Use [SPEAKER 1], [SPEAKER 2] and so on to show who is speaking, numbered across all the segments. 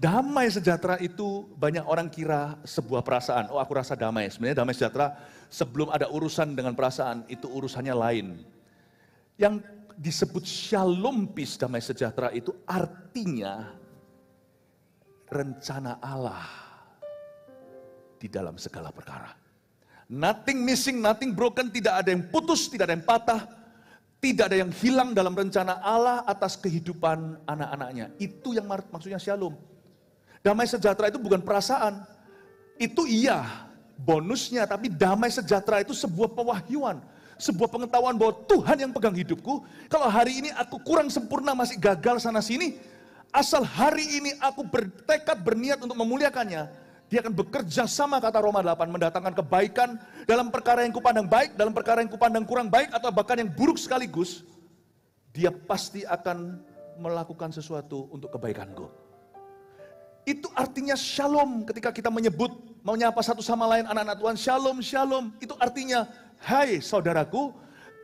[SPEAKER 1] Damai sejahtera itu banyak orang kira sebuah perasaan. Oh, aku rasa damai. Sebenarnya damai sejahtera sebelum ada urusan dengan perasaan, itu urusannya lain. Yang disebut shalom peace, damai sejahtera itu artinya rencana Allah di dalam segala perkara. Nothing missing, nothing broken, tidak ada yang putus, tidak ada yang patah, tidak ada yang hilang dalam rencana Allah atas kehidupan anak-anaknya. Itu yang maksudnya shalom. Damai sejahtera itu bukan perasaan. Itu iya, bonusnya, tapi damai sejahtera itu sebuah pewahyuan. Sebuah pengetahuan bahwa Tuhan yang pegang hidupku. Kalau hari ini aku kurang sempurna, masih gagal sana sini, asal hari ini aku bertekad, berniat untuk memuliakannya, dia akan bekerja sama, kata Roma 8, mendatangkan kebaikan dalam perkara yang kupandang baik, dalam perkara yang kupandang kurang baik, atau bahkan yang buruk sekaligus. Dia pasti akan melakukan sesuatu untuk kebaikanku. Itu artinya shalom. Ketika kita menyebut, menyapa satu sama lain anak-anak Tuhan, shalom, shalom. Itu artinya, hai saudaraku,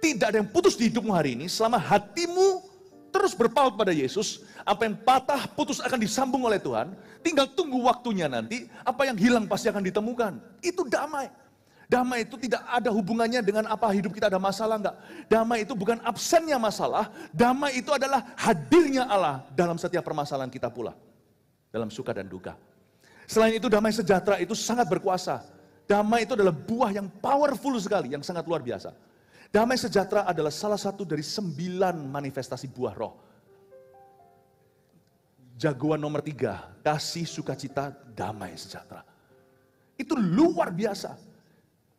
[SPEAKER 1] tidak ada yang putus di hidupmu hari ini, selama hatimu terus berpaut pada Yesus. Apa yang patah, putus akan disambung oleh Tuhan. Tinggal tunggu waktunya nanti, apa yang hilang pasti akan ditemukan. Itu damai. Damai itu tidak ada hubungannya dengan apa hidup kita ada masalah, enggak. Damai itu bukan absennya masalah, damai itu adalah hadirnya Allah dalam setiap permasalahan kita pula. Dalam suka dan duka. Selain itu damai sejahtera itu sangat berkuasa. Damai itu adalah buah yang powerful sekali, yang sangat luar biasa. Damai sejahtera adalah salah satu dari 9 manifestasi buah roh. Jagoan nomor 3, kasih, sukacita, damai sejahtera. Itu luar biasa.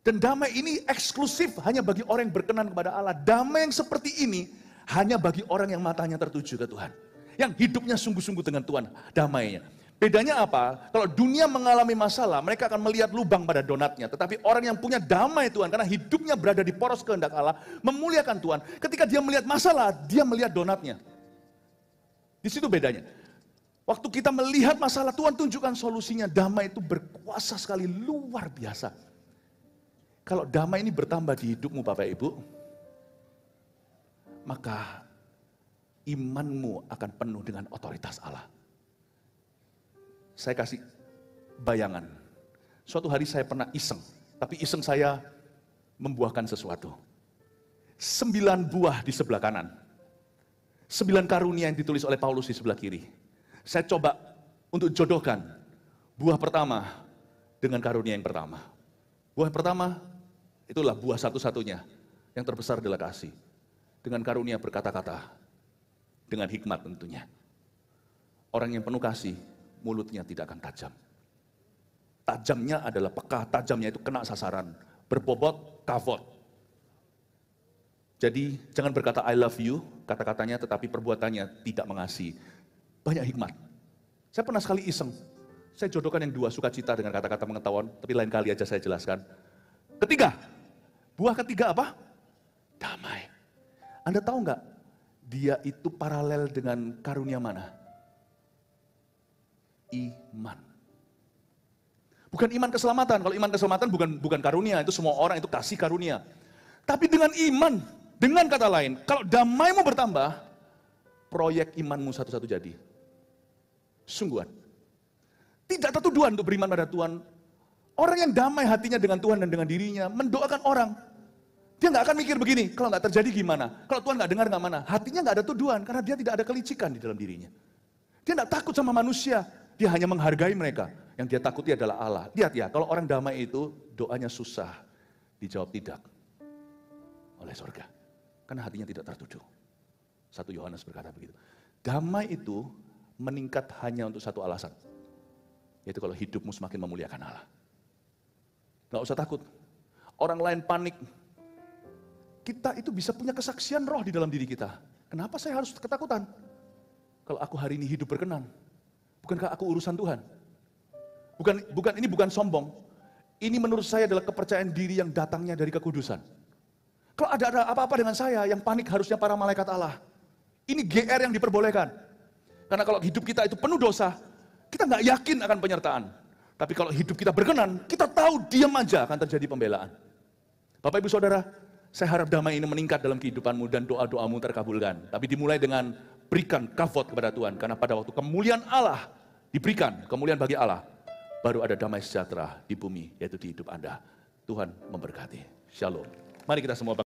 [SPEAKER 1] Dan damai ini eksklusif hanya bagi orang yang berkenan kepada Allah. Damai yang seperti ini hanya bagi orang yang matanya tertuju ke Tuhan. Yang hidupnya sungguh-sungguh dengan Tuhan, damainya. Bedanya apa? Kalau dunia mengalami masalah, mereka akan melihat lubang pada donatnya. Tetapi orang yang punya damai Tuhan, karena hidupnya berada di poros kehendak Allah, memuliakan Tuhan. Ketika dia melihat masalah, dia melihat donatnya. Di situ bedanya. Waktu kita melihat masalah, Tuhan tunjukkan solusinya. Damai itu berkuasa sekali, luar biasa. Kalau damai ini bertambah di hidupmu Bapak Ibu, maka imanmu akan penuh dengan otoritas Allah. Saya kasih bayangan. Suatu hari saya pernah iseng, tapi iseng saya membuahkan sesuatu. 9 buah di sebelah kanan. 9 karunia yang ditulis oleh Paulus di sebelah kiri. Saya coba untuk jodohkan buah pertama dengan karunia yang pertama. Buah pertama itulah buah satu-satunya. Yang terbesar adalah kasih. Dengan karunia berkata-kata. Dengan hikmat tentunya. Orang yang penuh kasih, mulutnya tidak akan tajam. Tajamnya adalah peka, tajamnya itu kena sasaran. Berbobot, kavot. Jadi jangan berkata I love you, kata-katanya tetapi perbuatannya tidak mengasihi. Banyak hikmat. Saya pernah sekali iseng. Saya jodohkan yang 2, sukacita dengan kata-kata pengetahuan, tapi lain kali aja saya jelaskan. Ketiga, buah ketiga apa? Damai. Anda tahu nggak? Dia itu paralel dengan karunia mana? Iman. Bukan iman keselamatan. Kalau iman keselamatan bukan karunia, itu semua orang itu kasih karunia. Tapi dengan iman, dengan kata lain, kalau damaimu bertambah, proyek imanmu satu-satu jadi. Sungguhan. Tidak tertuduhan untuk beriman pada Tuhan. Orang yang damai hatinya dengan Tuhan dan dengan dirinya, mendoakan orang. Dia nggak akan mikir begini, kalau nggak terjadi gimana? Kalau Tuhan nggak dengar nggak mana? Hatinya nggak ada tuduhan, karena dia tidak ada kelicikan di dalam dirinya. Dia nggak takut sama manusia, dia hanya menghargai mereka. Yang dia takuti adalah Allah. Lihat ya, kalau orang damai itu, doanya susah dijawab tidak oleh surga. Karena hatinya tidak tertuduh. 1 Yohanes berkata begitu. Damai itu meningkat hanya untuk satu alasan. Yaitu kalau hidupmu semakin memuliakan Allah. Nggak usah takut. Orang lain panik. Kita itu bisa punya kesaksian roh di dalam diri kita. Kenapa saya harus ketakutan? Kalau aku hari ini hidup berkenan, bukankah aku urusan Tuhan? Ini bukan sombong. Ini menurut saya adalah kepercayaan diri yang datangnya dari kekudusan. Kalau ada apa-apa dengan saya, yang panik harusnya para malaikat Allah. Ini GR yang diperbolehkan. Karena kalau hidup kita itu penuh dosa, kita nggak yakin akan penyertaan. Tapi kalau hidup kita berkenan, kita tahu diam aja akan terjadi pembelaan. Bapak Ibu Saudara, saya harap damai ini meningkat dalam kehidupanmu dan doa-doamu terkabulkan. Tapi dimulai dengan berikan kavot kepada Tuhan. Karena pada waktu kemuliaan Allah diberikan kemuliaan bagi Allah, baru ada damai sejahtera di bumi, yaitu di hidup Anda. Tuhan memberkati. Shalom. Mari kita semua